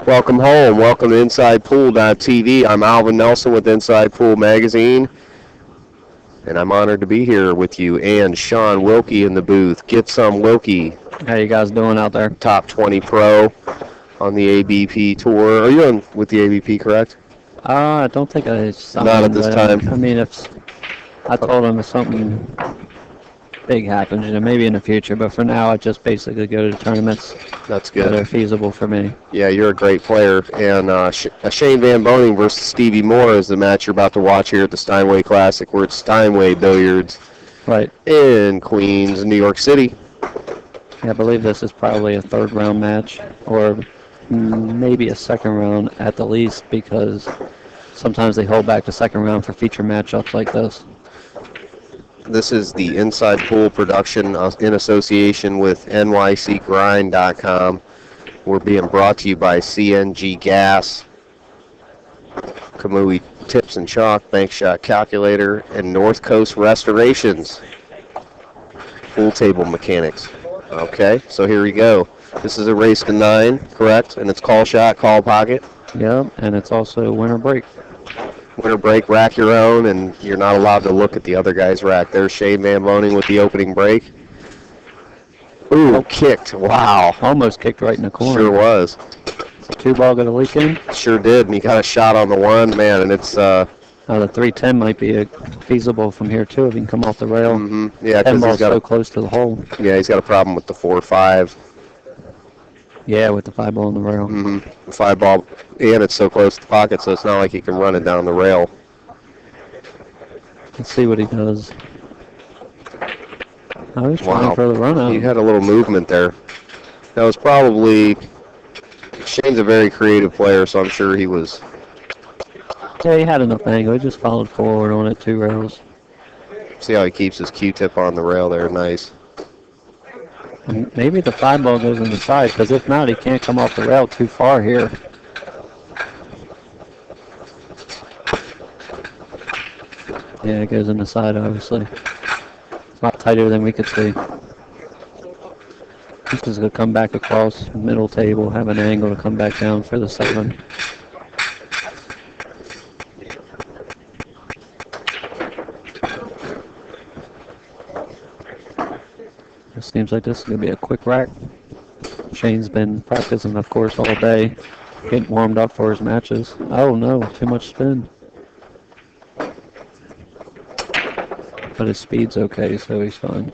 Welcome home. Welcome to InsidePool.tv. I'm Alvin Nelson with Inside Pool Magazine, and I'm honored to be here with you and Sean Wilkie in the booth. Get some Wilkie, How you guys doing out there? top 20 pro on the ABP tour. Are you on with the ABP, correct? I don't think I Not at signed, this but time. I mean, if I told him if something big happens, maybe in the future. But for now, I just basically go to tournaments That's that are good. feasible for me. Yeah, you're a great player. And Shane Van Boening versus Stevie Moore is the match you're about to watch here at the Steinway Classic. We're at Steinway Billiards Right. in Queens, New York City. Yeah, I believe this is probably a third round match, or maybe a second round at the least, because sometimes they hold back the second round for feature matchups like this. This is the Inside Pool production in association with NYCGrind.com. We're being brought to you by CNG Gas, Kamui Tips and Chalk, Bank Shot Calculator, and North Coast Restorations, Pool Table Mechanics. Okay, so here we go. This is a race to 9, correct? And it's call shot, call pocket. Yeah, and it's also winter break. Winter break, rack your own, and you're not allowed to look at the other guy's rack. There's Shane Van Boening with the opening break. Ooh, kicked. Wow. Almost kicked right in the corner. Sure was. So 2-ball got a leak in. Sure did, and he got a shot on the one, man, and it's... The 310 might be feasible from here, too, if he can come off the rail. Yeah, 10 because ball's so close to the hole. Yeah, he's got a problem with the 4-5. Yeah, with the 5-ball on the rail. 5-ball, and it's so close to the pocket, so it's not like he can run it down the rail. Let's see what he does. Oh, he's trying for the run out. He had a little movement there. That was probably... Shane's a very creative player, so I'm sure he was... Yeah, he had enough angle. He just followed forward on it 2 rails. See how he keeps his Q-tip on the rail there. Nice. And maybe the 5-ball goes in the side, because if not, he can't come off the rail too far here. Yeah, it goes in the side, obviously. It's a lot tighter than we could see. This is going to come back across middle table, have an angle to come back down for the 7. It seems like this is going to be a quick rack. Shane's been practicing, of course, all day, getting warmed up for his matches. Oh no, too much spin. But his speed's okay, so he's fine.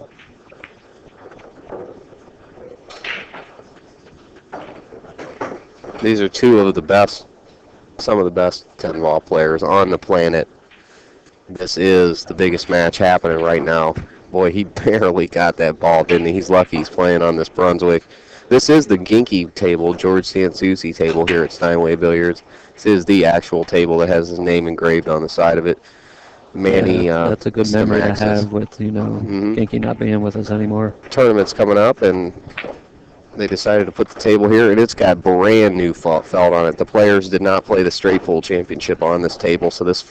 These are two of the best, some of the best 10-ball players on the planet. This is the biggest match happening right now. Boy, he barely got that ball, didn't he? He's lucky he's playing on this Brunswick. This is the Ginky table, George Sansucci table here at Steinway Billiards. This is the actual table that has his name engraved on the side of it. Manny, that's a good memory to have with, Ginky not being with us anymore. Tournament's coming up, and they decided to put the table here, and it's got brand new felt on it. The players did not play the straight pool championship on this table, so this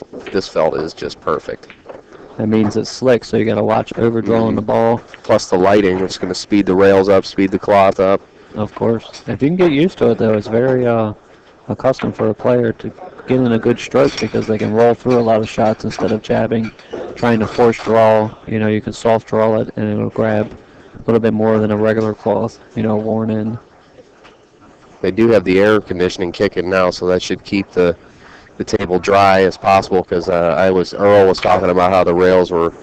felt is just perfect. That means it's slick, so you got to watch overdrawing the ball. Plus the lighting, which is going to speed the rails up, speed the cloth up. Of course. If you can get used to it, though, it's very accustomed for a player to get in a good stroke because they can roll through a lot of shots instead of jabbing, trying to force draw. You can soft draw it, and it'll grab a little bit more than a regular cloth, worn in. They do have the air conditioning kicking now, so that should keep the table dry as possible, because Earl was talking about how the rails were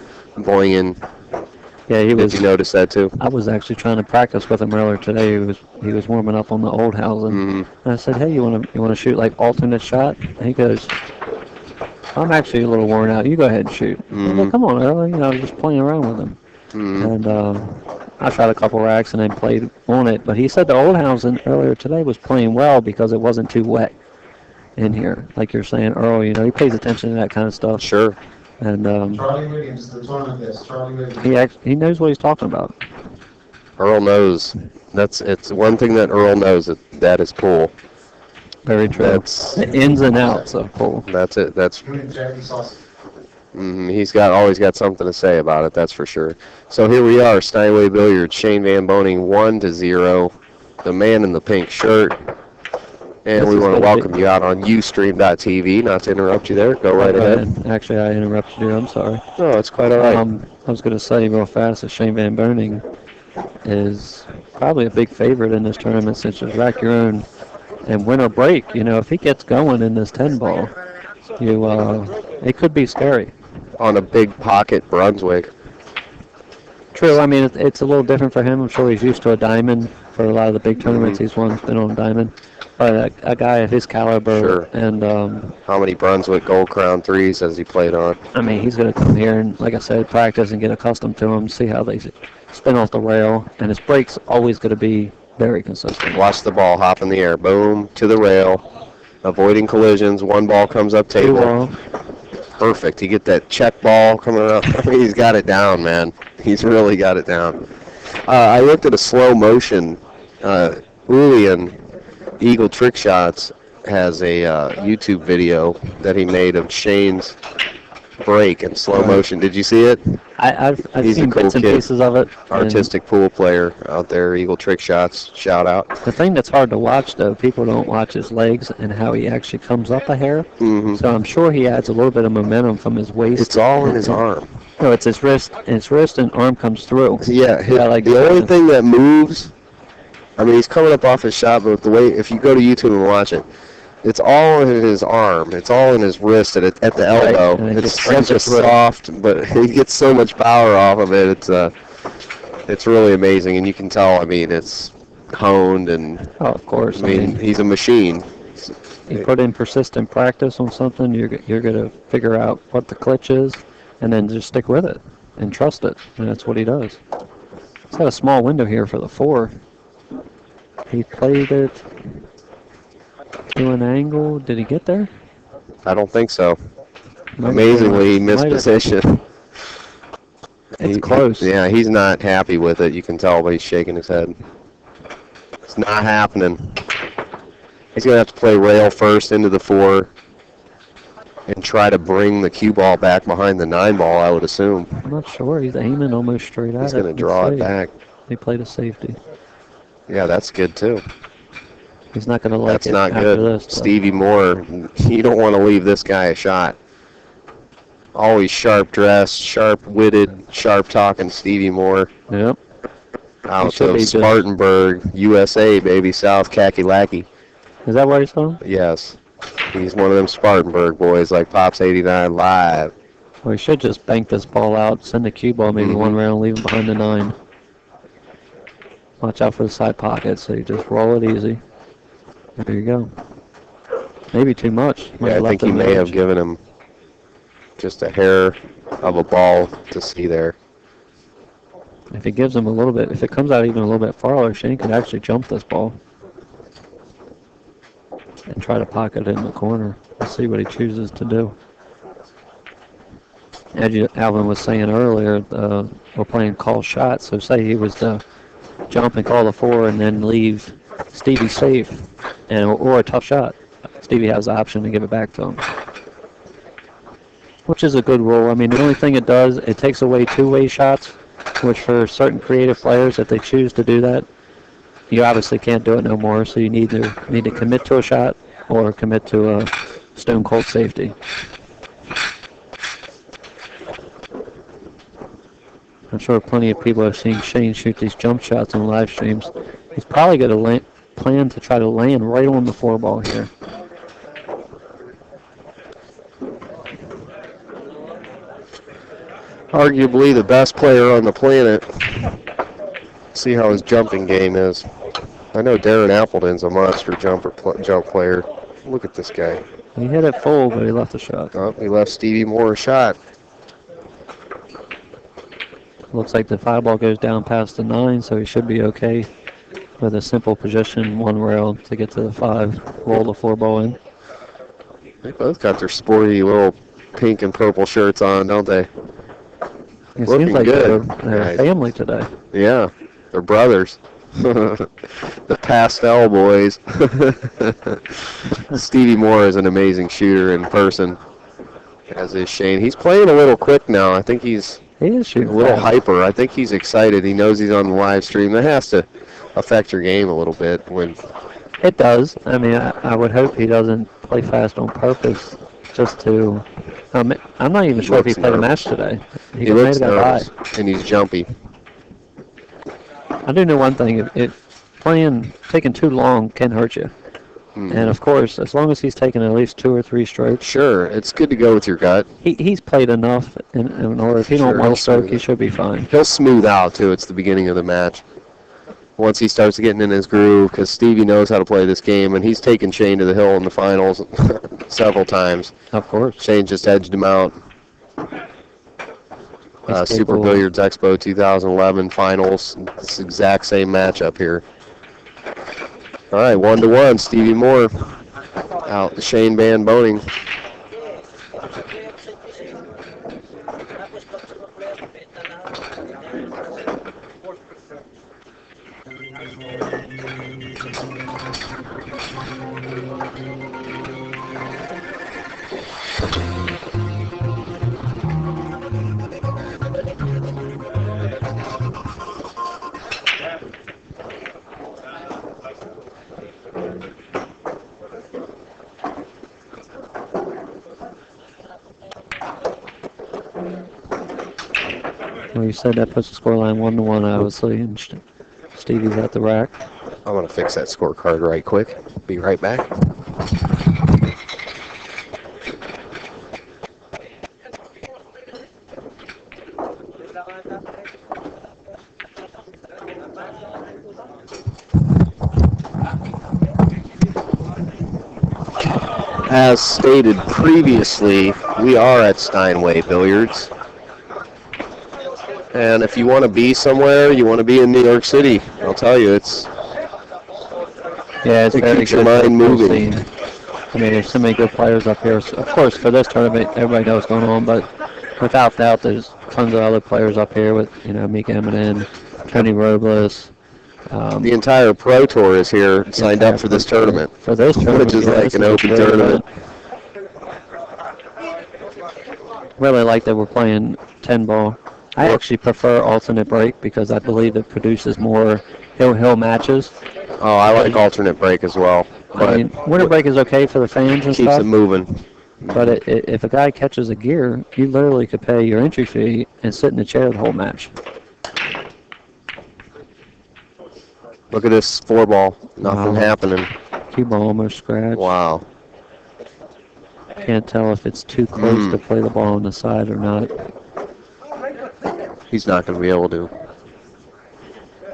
going in. Yeah, Did you notice that too? I was actually trying to practice with him earlier today. He was warming up on the old housing. And I said, hey, you want to shoot like alternate shot? And he goes, I'm actually a little worn out. You go ahead and shoot. I said, come on, Earl. I was just playing around with him. And I shot a couple racks and then played on it. But he said the old housing earlier today was playing well because it wasn't too wet in here. Like you're saying, Earl, he pays attention to that kind of stuff. Sure. And Charlie Williams, the tournament is Charlie Williams. he knows what he's talking about. Earl knows. It's one thing that Earl knows, that is pool. Very true. That's the ins and outs of pool. That's it. That's Jackie Sauce. he's always got something to say about it. That's for sure. So here we are, Steinway Billiards. Shane Van Boening 1-0. The man in the pink shirt. And This we is want to gonna be- welcome you out on Ustream.tv. Not to interrupt you there. Go right Go ahead. ahead. Actually, I interrupted you. I'm sorry. No, it's quite all right. I was going to say real fast that Shane Van Boening is probably a big favorite in this tournament since it's rack your own and win or break. You know, if he gets going in this 10 ball, it could be scary. On a big pocket Brunswick. True. I mean, it's a little different for him. I'm sure he's used to a diamond for a lot of the big tournaments he's won. He's been on a diamond. But a guy of his caliber Sure. and How many Brunswick Gold Crown threes has he played on? I mean, he's going to come here and, like I said, practice and get accustomed to them, see how they spin off the rail. And his break's always going to be very consistent. Watch the ball hop in the air. Boom, to the rail. Avoiding collisions. One ball comes up Two table. ball. Perfect. You get that check ball coming around. I mean, he's got it down, man. He's really got it down. I looked at a slow motion. Julian Eagle Trick Shots has a YouTube video that he made of Shane's break in slow motion. Did you see it? I've He's a seen cool bits and kid. pieces of it. Artistic pool player out there, Eagle Trick Shots. Shout out. The thing that's hard to watch, though, people don't watch his legs and how he actually comes up a hair. Mm-hmm. So I'm sure he adds a little bit of momentum from his waist. It's all in his arm. No, it's his wrist, and his wrist and arm comes through. Yeah, like the only thing that moves, I mean, he's coming up off his shot, but the way, if you go to YouTube and watch it, it's all in his arm. It's all in his wrist at the elbow. Right, It's brings such a it through. soft, but he gets so much power off of it. It's really amazing, and you can tell. I mean, it's honed, and Oh, of course. I mean, he's a machine. You put in persistent practice on something, you're going to figure out what the glitch is, and then just stick with it and trust it. And that's what he does. He's got a small window here for the 4. He played it to an angle. Did he get there? I don't think so. Might have Amazingly, he been- missed might have- position. It's close. Yeah, he's not happy with it. You can tell by he's shaking his head. It's not happening. He's going to have to play rail first into the 4 and try to bring the cue ball back behind the 9 ball, I would assume. I'm not sure. He's aiming almost straight at He's it. going to draw Let's it see. back. He played a safety. Yeah, that's good, too. He's not going to like That's it not after good. this. so- Stevie Moore, you don't want to leave this guy a shot. Always sharp-dressed, sharp-witted, sharp-talking Stevie Moore. Yep. Out should of be just- Spartanburg, USA, baby, South Kakalaki. Is that where he's from? Yes. He's one of them Spartanburg boys like Pops 89 Live. Well, he should just bank this ball out, send the cue ball maybe one round, leave him behind the 9. Watch out for the side pocket, so you just roll it easy. There you go. Maybe too much. Might Yeah, I left think he him may have edge. given him just a hair of a ball to see there. If he gives him a little bit, if it comes out even a little bit farther, Shane could actually jump this ball and try to pocket it in the corner. Let's see what he chooses to do. As Alvin was saying earlier, we're playing call shots, so say he was to jump and call the 4 and then leave Stevie safe or a tough shot. Stevie has the option to give it back to him, which is a good rule. I mean, the only thing it does, it takes away two-way shots, which for certain creative players, if they choose to do that, you obviously can't do it no more, so you need to commit to a shot or commit to a stone cold safety. I'm sure plenty of people have seen Shane shoot these jump shots on live streams. He's probably going to plan to try to land right on the 4 ball here. Arguably the best player on the planet. See how his jumping game is. I know Darren Appleton's a monster jump player. Look at this guy. He hit it full, but he left the shot. Oh, he left Stevie Moore a shot. Looks like the 5 ball goes down past the 9, so he should be okay with a simple position, 1 rail to get to the 5, roll the 4 ball in. They both got their sporty little pink and purple shirts on, don't they? It Looking seems like good. they're Nice. family today. Yeah, they're brothers. The pastel boys. Stevie Moore is an amazing shooter in person, as is Shane. He's playing a little quick now. I think he's He is shooting a little fast. hyper. I think he's excited. He knows he's on the live stream. That has to affect your game a little bit when It does. I mean, I would hope he doesn't play fast on purpose just to. I'm not even sure if he played a match today. He may looks have got nervous, by. and he's jumpy. I do know one thing: if taking too long can hurt you. Mm-hmm. And of course, as long as he's taken at least 2 or 3 strokes. Sure, it's good to go with your gut. He's played enough in order. If he don't one stroke, he should be fine. He'll smooth out too. It's the beginning of the match. Once he starts getting in his groove, because Stevie knows how to play this game, and he's taken Shane to the hill in the finals several times. Of course. Shane just edged him out. Super Billiards Expo 2011 finals. It's the exact same matchup here. All right, 1-1. Stevie Moore out the Shane Van Boening. Well, you said that puts the scoreline 1-1, obviously, and Stevie's at the rack. I'm going to fix that scorecard right quick. Be right back. As stated previously, we are at Steinway Billiards. And if you want to be somewhere, you want to be in New York City. I'll tell you, it's it very keeps your mind moving. I mean, there's so many good players up here. So, of course, for this tournament, everybody knows what's going on, but without doubt, there's tons of other players up here with, Mika Eminem, Tony Robles. The entire Pro Tour is here, signed up for this tournament. For this tournament, which is like an open tournament. Really like that we're playing 10-ball. I actually prefer alternate break because I believe it produces more hill matches. Oh, I like alternate break as well. I mean, winter break is okay for the fans and keeps stuff. Keeps it moving. But if a guy catches a gear, you literally could pay your entry fee and sit in the chair the whole match. Look at this 4-ball. Nothing happening. Cue ball almost scratched. Wow. Can't tell if it's too close to play the ball on the side or not. He's not going to be able to.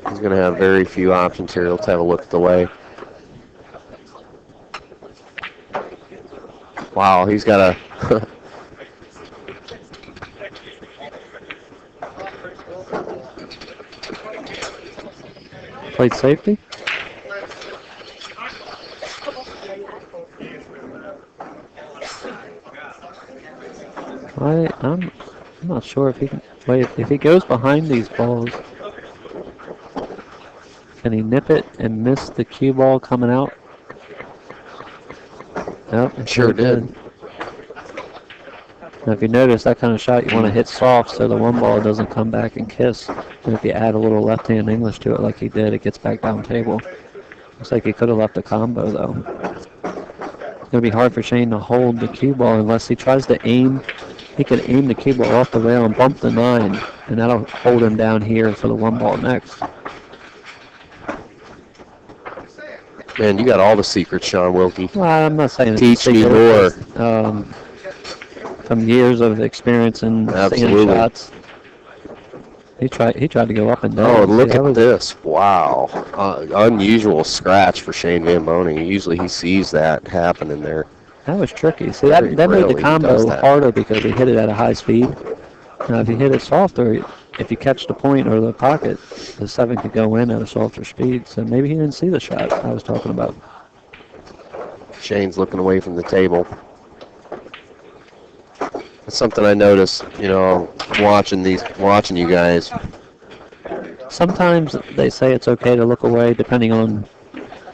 He's going to have very few options here. Let's have a look at the lay. Wow, he's got a... Played safety? I'm not sure if he can... Wait, if he goes behind these balls, can he nip it and miss the cue ball coming out? Nope, sure did. Now, if you notice, that kind of shot you want to hit soft so the one ball doesn't come back and kiss. And if you add a little left-hand English to it like he did, it gets back down table. Looks like he could have left a combo, though. It's going to be hard for Shane to hold the cue ball unless he tries to aim. He can aim the cue ball off the rail and bump the 9, and that'll hold him down here for the one ball next. Man, you got all the secrets, Sean Wilkie. Well, I'm not saying Teach me more. From years of experience in seeing shots. He tried to go up and down. Oh, look at this. Wow. Unusual scratch for Shane Van Boening. Usually he sees that happening there. That was tricky. See, that made the combo harder because he hit it at a high speed. Now, if you hit it softer, if you catch the point or the pocket, the 7 could go in at a softer speed. So maybe he didn't see the shot I was talking about. Shane's looking away from the table. That's something I noticed, watching you guys. Sometimes they say it's okay to look away depending on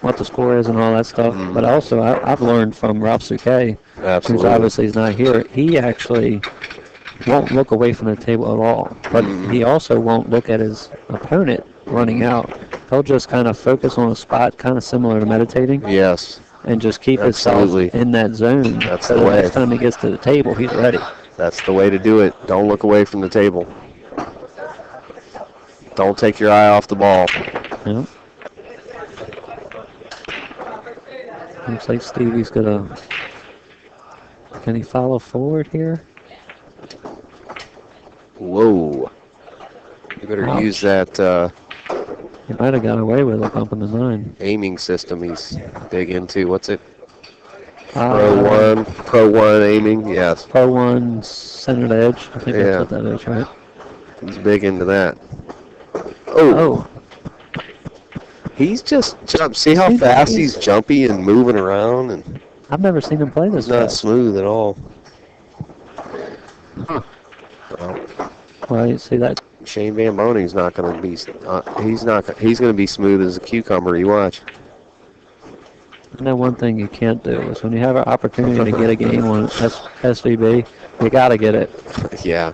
what the score is and all that stuff. Mm-hmm. But also, I've learned from Ralph Souquet, who's obviously is not here, he actually won't look away from the table at all. But he also won't look at his opponent running out. he'll just kind of focus on a spot kind of similar to meditating Yes. and just keep Absolutely. himself in that zone. That's so the way. next time he gets to the table, he's ready. That's the way to do it. Don't look away from the table. Don't take your eye off the ball. Yep. Looks like Stevie's gonna. Can he follow forward here? Whoa. You better Ouch. use that He might have got away with a bump in the 9. aiming system he's big into. What's it? Uh, Pro 1 aiming. Yes. Pro 1 centered edge. I think Yeah. that's what that is, right? He's big into that. Oh. Oh, He's just jump. See how fast he's jumpy and moving around, and I've never seen him play this he's not fast. smooth at all. Well, Well, you see that? Shane Van Boning's not going to be. He's going to be smooth as a cucumber. You watch. I know one thing you can't do is when you have an opportunity to get a game on SVB, you got to get it. Yeah.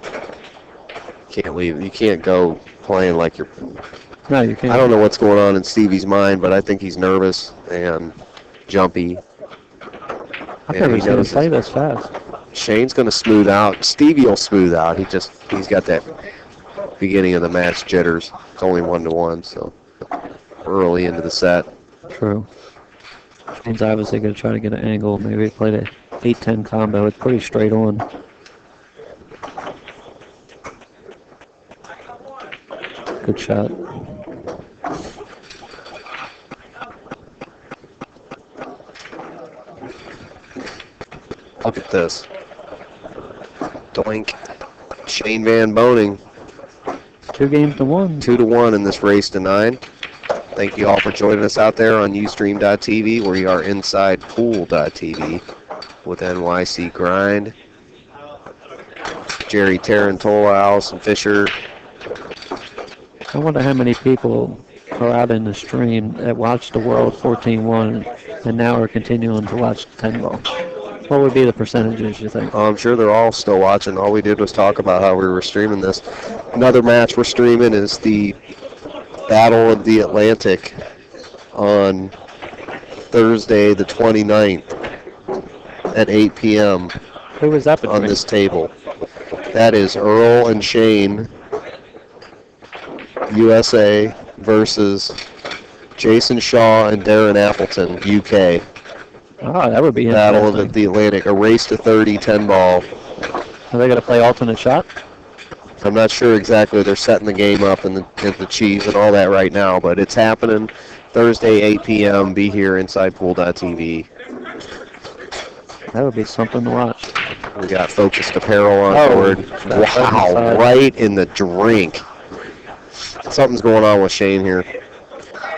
Can't leave. You can't go playing like you're. No, you can't. I don't know what's going on in Stevie's mind, but I think he's nervous and jumpy. I've and never he seen him knows play his- this fast. Shane's going to smooth out. Stevie will smooth out. He's got that beginning of the match jitters. It's only 1-1, so early into the set. True. He's obviously going to try to get an angle. Maybe play the 8-10 combo. It's pretty straight on. Good shot. Look at this. Doink. Shane Van Boning, 2-1. 2-1 in this race to 9. Thank you all for joining us out there on Ustream.tv. We are inside Pool.tv with NYC Grind. Jerry Tarantola, Allison Fisher. I wonder how many people are out in the stream that watched the World 14-1 and now are continuing to watch the 10 ball. What would be the percentages, you think? I'm sure they're all still watching. All we did was talk about how we were streaming this. Another match we're streaming is the Battle of the Atlantic on Thursday the 29th at 8 p.m. Who was that between? on this table. That is Earl and Shane, USA, versus Jason Shaw and Darren Appleton, UK. Oh, that would be Battle interesting. of the Atlantic, a race to 30, 10 ball. Are they going to play alternate shot? I'm not sure exactly. They're setting the game up and the cheese and all that right now, but it's happening Thursday, 8 p.m. Be here inside Pool.tv. That would be something to watch. We got Focused Apparel on Oh, board. that's Wow, inside. right in the drink. Something's going on with Shane here.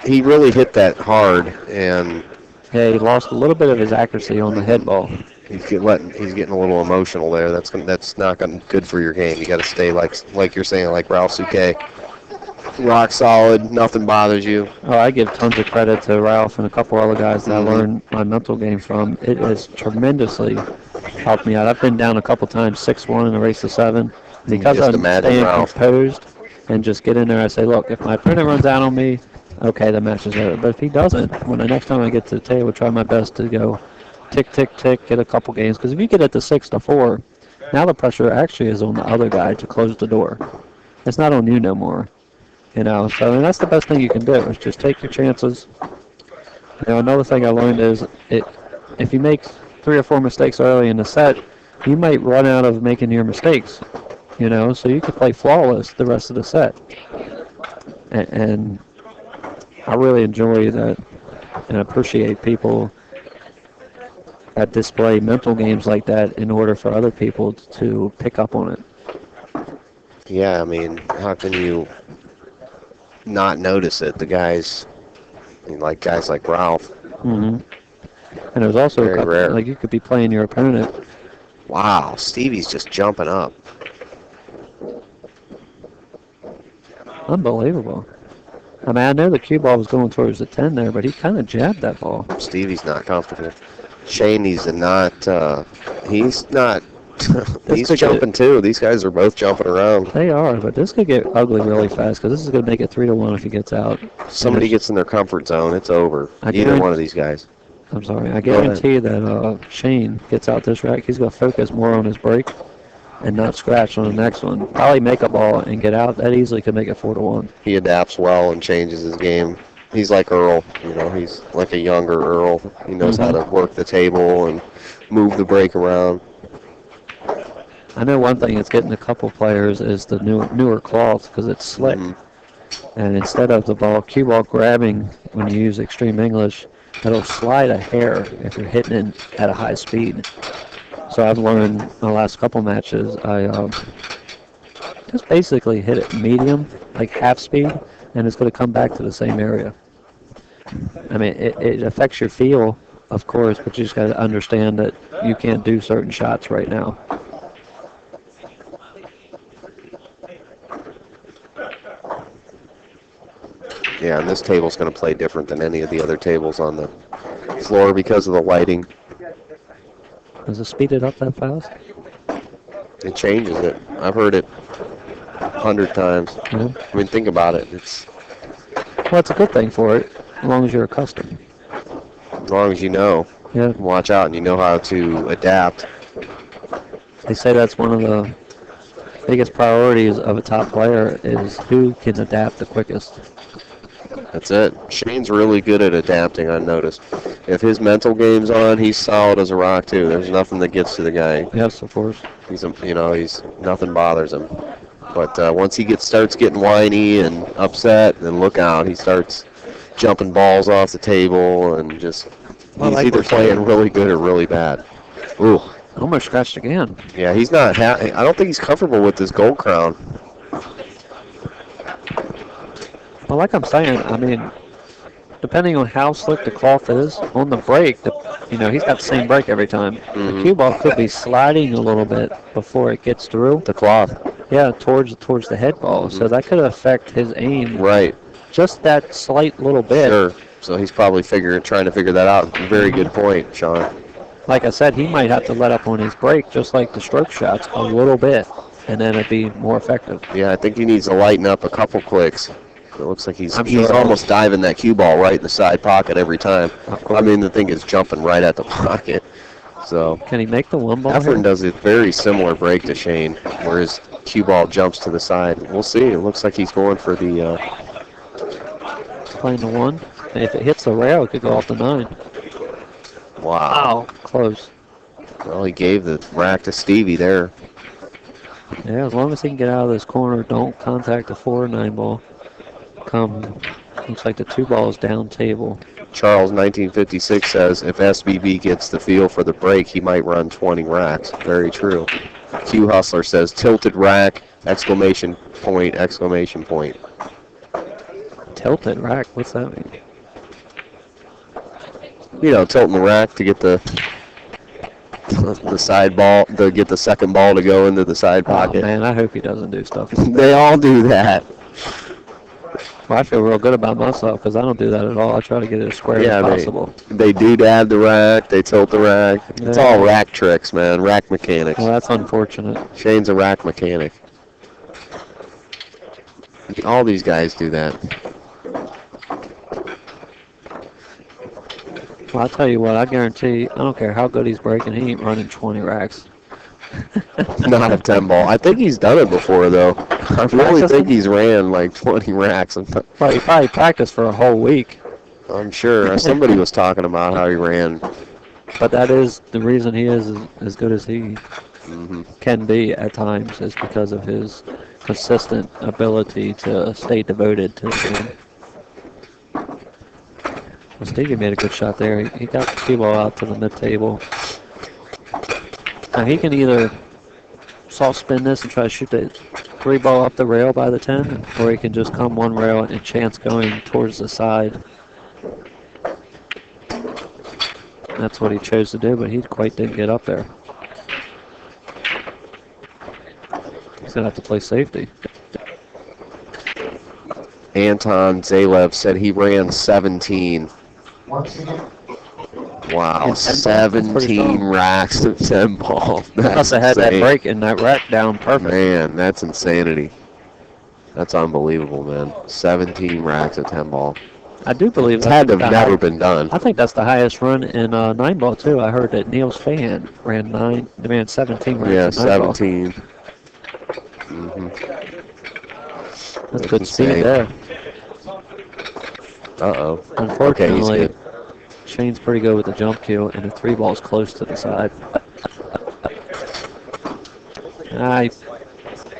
He really hit that hard, and Yeah, he lost a little bit of his accuracy on the head ball. he's getting a little emotional there. That's not good for your game. You got to stay like you're saying, like Ralph Souquet. Rock solid, nothing bothers you. Oh, I give tons of credit to Ralph and a couple other guys that I Mhm. learned my mental game from. It has tremendously helped me out. I've been down a couple times, 6-1 in a race to 7. Because Just I'm imagine staying Ralph. composed and just get in there, I say, look, if my opponent runs out on me, okay, the match is over. But if he doesn't, when the next time I get to the table, try my best to go tick, tick, tick, get a couple games. Because if you get it to 6-4, now the pressure actually is on the other guy to close the door. It's not on you no more. You know, so and that's the best thing you can do is just take your chances. You know, another thing I learned is if you make 3 or 4 mistakes early in the set, you might run out of making your mistakes. You know, so you could play flawless the rest of the set. And I really enjoy that and appreciate people that display mental games like that in order for other people to pick up on it. Yeah, I mean, how can you not notice it? The guys, guys like Ralph. hmm And there's also Very a couple, rare. like you could be playing your opponent. Wow, Stevie's just jumping up. Unbelievable. I mean, I know the cue ball was going towards the 10 there, but he kind of jabbed that ball. Stevie's not comfortable. Shane needs to not. He's not He's jumping too. These guys are both jumping around. They are, but this could get ugly really fast because this is going to make it 3-1 if he gets out. Somebody gets in their comfort zone, it's over. Either one of these guys. I'm sorry. I guarantee that Shane gets out this rack. He's going to focus more on his break and not scratch on the next one. Probably make a ball and get out. That easily could make it 4-1. He adapts well and changes his game. He's like Earl. He's like a younger Earl. He knows how to work the table and move the break around. I know one thing that's getting a couple players is the newer cloth because it's slick. And instead of the cue ball grabbing when you use extreme English, it'll slide a hair if you're hitting it at a high speed. So I've learned in the last couple matches, I just basically hit it medium, like half speed, and it's going to come back to the same area. I mean, it affects your feel, of course, but you just got to understand that you can't do certain shots right now. Yeah, and this table's going to play different than any of the other tables on the floor because of the lighting. Does it speed it up that fast? It changes it. I've heard it 100 times. Yeah. I mean, think about it. Well, it's a good thing for it, as long as you're accustomed. As long as you know. Yeah. Watch out and you know how to adapt. They say that's one of the biggest priorities of a top player is who can adapt the quickest. That's it. Shane's really good at adapting, I've noticed. If his mental game's on, he's solid as a rock, too. There's nothing that gets to the guy. Yes, of course. He's nothing bothers him. But once he starts getting whiny and upset, then look out. He starts jumping balls off the table and just, he's either playing really good or really bad. Ooh. Almost scratched again. Yeah, he's not I don't think he's comfortable with this gold crown. Well, like I'm saying, I mean, depending on how slick the cloth is, on the break, he's got the same break every time. The cue ball could be sliding a little bit before it gets through. The cloth. Yeah, towards the head ball. So that could affect his aim. Right. Just that slight little bit. Sure. So he's probably trying to figure that out. Very good point, Sean. Like I said, he might have to let up on his break, just like the stroke shots, a little bit, and then it'd be more effective. Yeah, I think he needs to lighten up a couple clicks. It looks like he's sure almost diving that cue ball right in the side pocket every time. I mean, the thing is jumping right at the pocket. So can he make the one ball? Efren does a very similar break to Shane, where his cue ball jumps to the side. We'll see. It looks like he's going for the... playing the 1. If it hits the rail, it could go off the 9. Wow. Close. Well, he gave the rack to Stevie there. Yeah, as long as he can get out of this corner, don't contact the 4 or 9 ball. Looks like the 2 ball is down table. Charles 1956 says if SBB gets the feel for the break, he might run 20 racks. Very true. Q Hustler says tilted rack, exclamation point, exclamation point. Tilted rack? What's that mean? Tilting the rack to get the side ball, to get the second ball to go into the side pocket. Oh, man, I hope he doesn't do stuff like that. They all do that. Well, I feel real good about myself because I don't do that at all. I try to get it as square as possible. They do dab the rack. They tilt the rack. It's all rack tricks, man. Rack mechanics. Well, that's unfortunate. Shane's a rack mechanic. All these guys do that. Well, I'll tell you what. I guarantee, I don't care how good he's breaking, he ain't running 20 racks. Not a 10 ball. I think he's done it before, though. I really think he's ran like 20 racks. Well, he probably practiced for a whole week. I'm sure. Somebody was talking about how he ran. But that is the reason he is as good as he can be at times, is because of his consistent ability to stay devoted to the game. Well, Stevie made a good shot there. He got the cue ball out to the mid-table. Now he can either soft spin this and try to shoot the 3 ball up the rail by the 10, or he can just come 1 rail and chance going towards the side. That's what he chose to do, but he quite didn't get up there. He's going to have to play safety. Anton Zalev said he ran 17. Once again. Wow, In 10 balls, that's pretty 17 strong. racks of 10 ball. That's Must have had that insane. break and that rack down perfect. Man, that's insanity. That's unbelievable, man. 17 racks of 10 ball. I do believe It's that's had to the have never high, been done. I think that's the highest run in 9 ball too. I heard that Neil's fan ran 17 racks Yeah, in 9 ball. 17. That's good speed insane. there. Uh-oh. Okay, he's Unfortunately, good. Shane's pretty good with the jump cue, and the 3 ball's close to the side.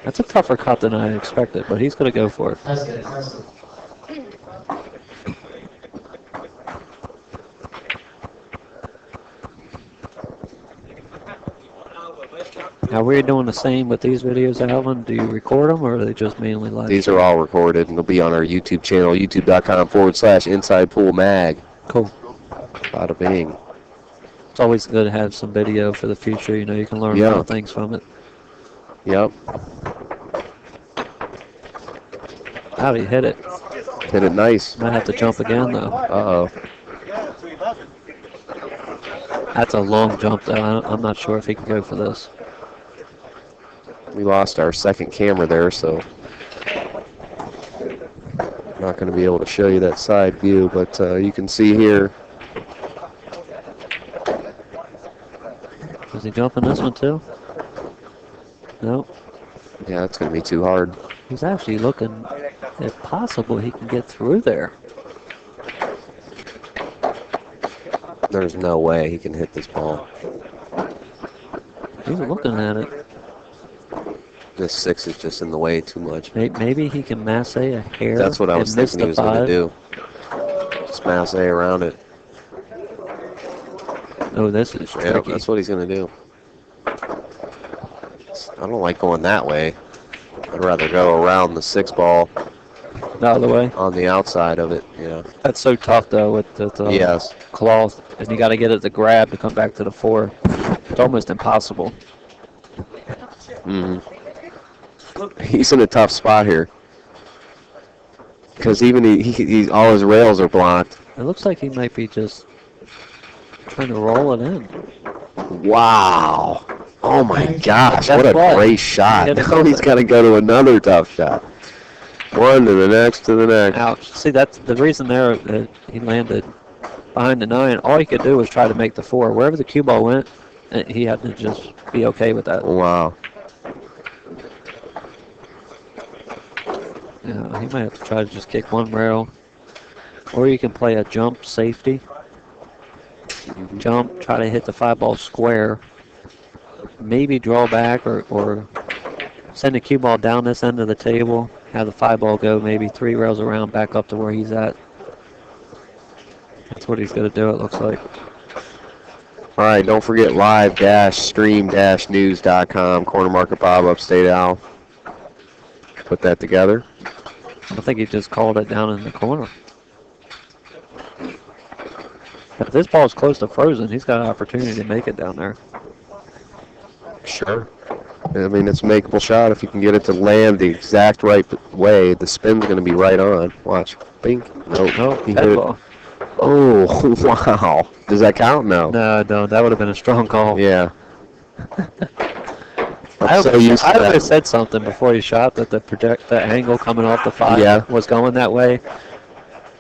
That's a tougher cut than I expected, but he's going to go for it. Test it, test it. Now, we're doing the same with these videos, Alvin. Do you record them, or are they just mainly live? These are all recorded, and they'll be on our YouTube channel, youtube.com/InsidePoolMag. Cool. Bada bing. It's always good to have some video for the future. You know, you can learn a lot of things from it. Yep. How do you hit it? Hit it nice. Might have to jump again, though. Uh-oh. That's a long jump, though. I'm not sure if he can go for this. We lost our second camera there, so not going to be able to show you that side view, but you can see here. Is he jumping this one, too? No. Yeah, it's going to be too hard. He's actually looking, if possible, he can get through there. There's no way he can hit this ball. He's looking at it. This 6 is just in the way too much. Maybe he can masse a hair. That's what I was and thinking he was going to do. Just masse around it. Oh, this is tricky. Yeah, that's what he's going to do. I don't like going that way. I'd rather go around the 6 ball. The other way? On the outside of it, yeah. That's so tough, though, with the yes. cloth. And you got to get it to grab to come back to the 4. It's almost impossible. He's in a tough spot here. Because even he all his rails are blocked. It looks like he might be just trying to roll it in. Wow. Oh, my gosh. That's what a why. great shot. Now he's it. got to go to another tough shot. One to the next to the next. Ouch. See, that's the reason there that he landed behind the 9. All he could do was try to make the 4. Wherever the cue ball went, he had to just be okay with that. Wow. Yeah, he might have to try to just kick one rail. Or you can play a jump safety. Jump, try to hit the 5 ball square. Maybe draw back or send the cue ball down this end of the table. Have the 5 ball go maybe 3 rails around back up to where he's at. That's what he's going to do, it looks like. All right, don't forget live-stream-news.com. Corner Market Bob, Upstate Al. Put that together. I think he just called it down in the corner. If this ball's close to frozen, he's got an opportunity to make it down there. Sure. I mean, it's a makeable shot if you can get it to land the exact right way. The spin's going to be right on. Watch. Bing. Nope. No, He dead hit it. ball. Oh, wow. Does that count? No. No, that would have been a strong call. Yeah. I so would used to that. have said something before he shot that the angle coming off the 5 Yeah. was going that way.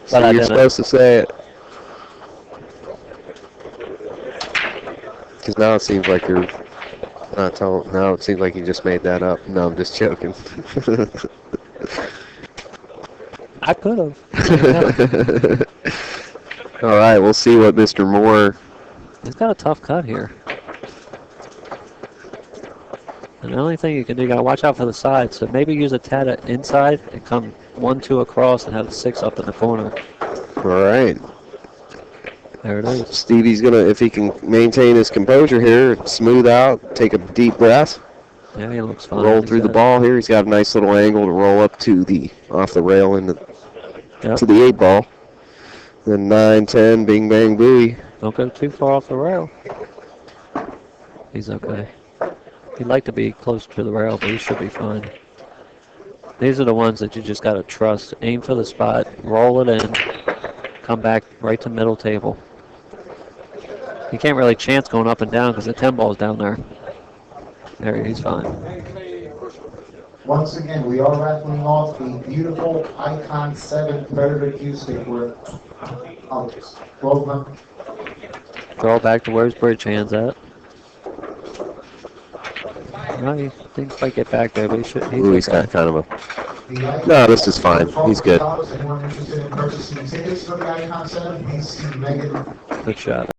So But you're supposed to say it. Because now it seems like you're not telling. Now it seems like you just made that up. No, I'm just joking. I could have. All right, we'll see what Mr. Moore. He's got a tough cut here. And the only thing you can do, you got to watch out for the side. So maybe use a tad inside and come 1-2 across and have the 6 up in the corner. All right. There it is. Stevie's going to, if he can maintain his composure here, smooth out, take a deep breath. Yeah, he looks fine. Roll through the ball here. He's got a nice little angle to roll up to off the rail to the 8 ball. Then 9, 10, bing, bang, booey. Don't go too far off the rail. He's okay. He'd like to be close to the rail, but he should be fine. These are the ones that you just got to trust. Aim for the spot, roll it in, come back right to middle table. You can't really chance going up and down because the 10 ball's down there. There, he's fine. Once again, we are raffling off the beautiful Icon 7 Predator Q-stick worth $1200. Throw it back to where his bridge hand's at. No, he didn't quite get back there, but he's He's okay. got kind of a... No, this is fine. He's good. Anyone interested in purchasing tickets for the Icon 7, please see Megan. Good shot.